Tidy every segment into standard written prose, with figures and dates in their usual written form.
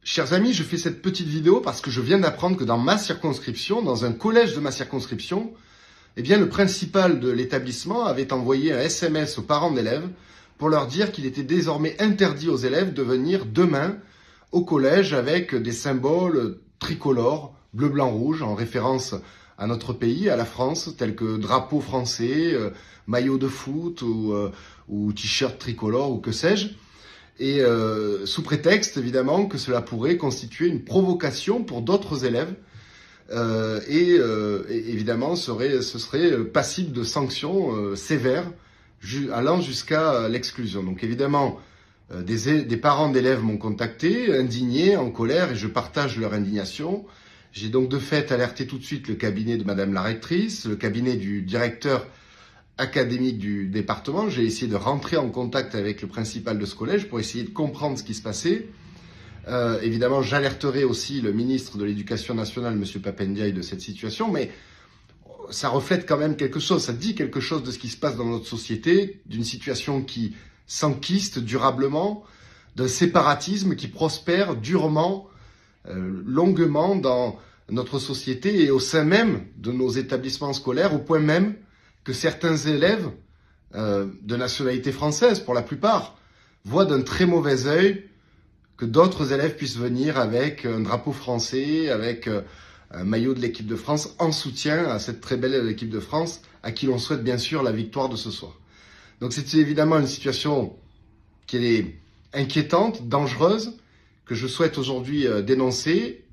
Chers amis, je fais cette petite vidéo parce que je viens d'apprendre que dans ma circonscription, dans un collège de ma circonscription, eh bien, le principal de l'établissement avait envoyé un SMS aux parents d'élèves pour leur dire qu'il était désormais interdit aux élèves de venir demain au collège avec des symboles tricolores, bleu, blanc, rouge, en référence à notre pays, à la France, tels que drapeau français, maillot de foot ou t-shirt tricolore ou que sais-je. Et sous prétexte évidemment que cela pourrait constituer une provocation pour d'autres élèves et évidemment ce serait passible de sanctions sévères allant jusqu'à l'exclusion. Donc évidemment des parents d'élèves m'ont contacté, indignés, en colère, et je partage leur indignation. J'ai donc de fait alerté tout de suite le cabinet de Madame la rectrice, le cabinet du directeur académique du département. J'ai essayé de rentrer en contact avec le principal de ce collège pour essayer de comprendre ce qui se passait. Évidemment, j'alerterai aussi le ministre de l'Éducation nationale, M. Pap Ndiaye, de cette situation, mais ça reflète quand même quelque chose, ça dit quelque chose de ce qui se passe dans notre société, d'une situation qui s'enquiste durablement, d'un séparatisme qui prospère durement, longuement dans notre société et au sein même de nos établissements scolaires, au point même que certains élèves de nationalité française, pour la plupart, voient d'un très mauvais œil que d'autres élèves puissent venir avec un drapeau français, avec un maillot de l'équipe de France, en soutien à cette très belle équipe de France, à qui l'on souhaite bien sûr la victoire de ce soir. Donc c'est évidemment une situation qui est inquiétante, dangereuse, que je souhaite aujourd'hui dénoncer,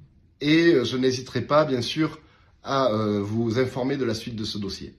et je n'hésiterai pas bien sûr à vous informer de la suite de ce dossier.